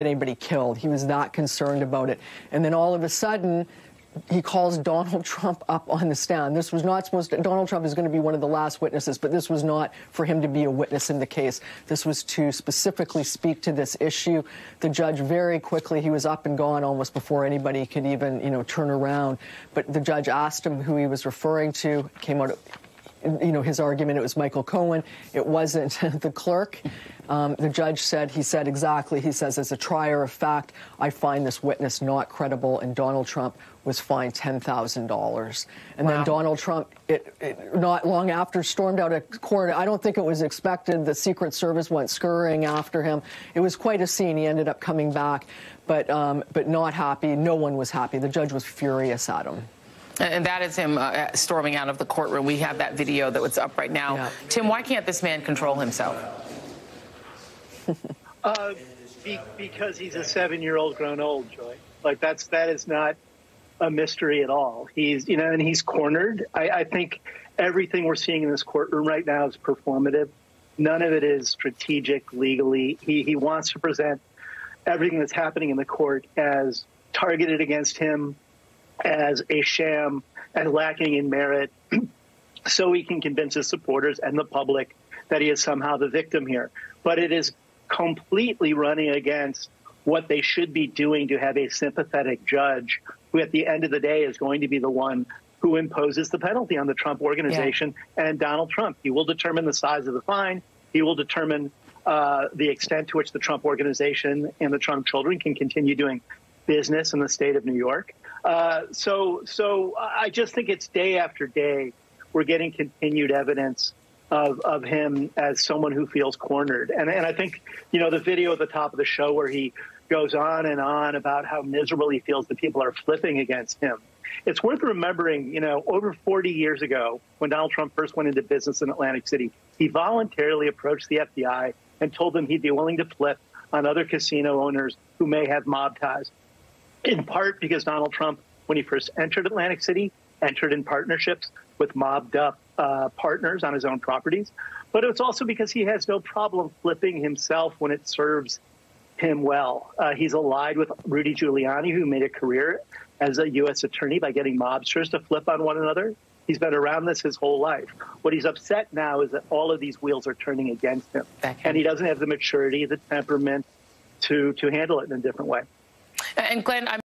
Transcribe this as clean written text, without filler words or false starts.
anybody killed. He was that concerned about it. And then all of a sudden, he calls Donald Trump up on the stand. This was not supposed to, Donald Trump is going to be one of the last witnesses, but this was not for him to be a witness in the case. This was to specifically speak to this issue. The judge very quickly, he was up and gone almost before anybody could even, turn around. But the judge asked him who he was referring to, came out, his argument, it was Michael Cohen. It wasn't the clerk. The judge said, he says, as a trier of fact, I find this witness not credible, and Donald Trump was fined $10,000. And then Donald Trump, not long after, stormed out of court. I don't think it was expected. The Secret Service went scurrying after him. It was quite a scene. He ended up coming back, but not happy. No one was happy. The judge was furious at him. And that is him storming out of the courtroom. We have that video that was up right now. Yeah. Tim, why can't this man control himself? Because he's a 7-year-old grown old, Joy. Like that is not a mystery at all. He's, and he's cornered. I think everything we're seeing in this courtroom right now is performative. None of it is strategic legally. He wants to present everything that's happening in the court as targeted against him, as a sham and lacking in merit, so he can convince his supporters and the public that he is somehow the victim here. But it is completely running against what they should be doing to have a sympathetic judge who at the end of the day is going to be the one who imposes the penalty on the Trump organization and Donald Trump. He will determine the size of the fine. He will determine the extent to which the Trump organization and the Trump children can continue doing business in the state of New York. So I just think it's day after day we're getting continued evidence of him as someone who feels cornered. And I think, the video at the top of the show where he goes on and on about how miserable he feels that people are flipping against him. It's worth remembering, over 40 years ago, when Donald Trump first went into business in Atlantic City, he voluntarily approached the FBI and told them he'd be willing to flip on other casino owners who may have mob ties. In part because Donald Trump, when he first entered Atlantic City, entered in partnerships with mobbed-up partners on his own properties. But it's also because he has no problem flipping himself when it serves him well. He's allied with Rudy Giuliani, who made a career as a U.S. attorney by getting mobsters to flip on one another. He's been around this his whole life. What he's upset now is that all of these wheels are turning against him. And he doesn't have the maturity, the temperament to handle it in a different way. And Glenn,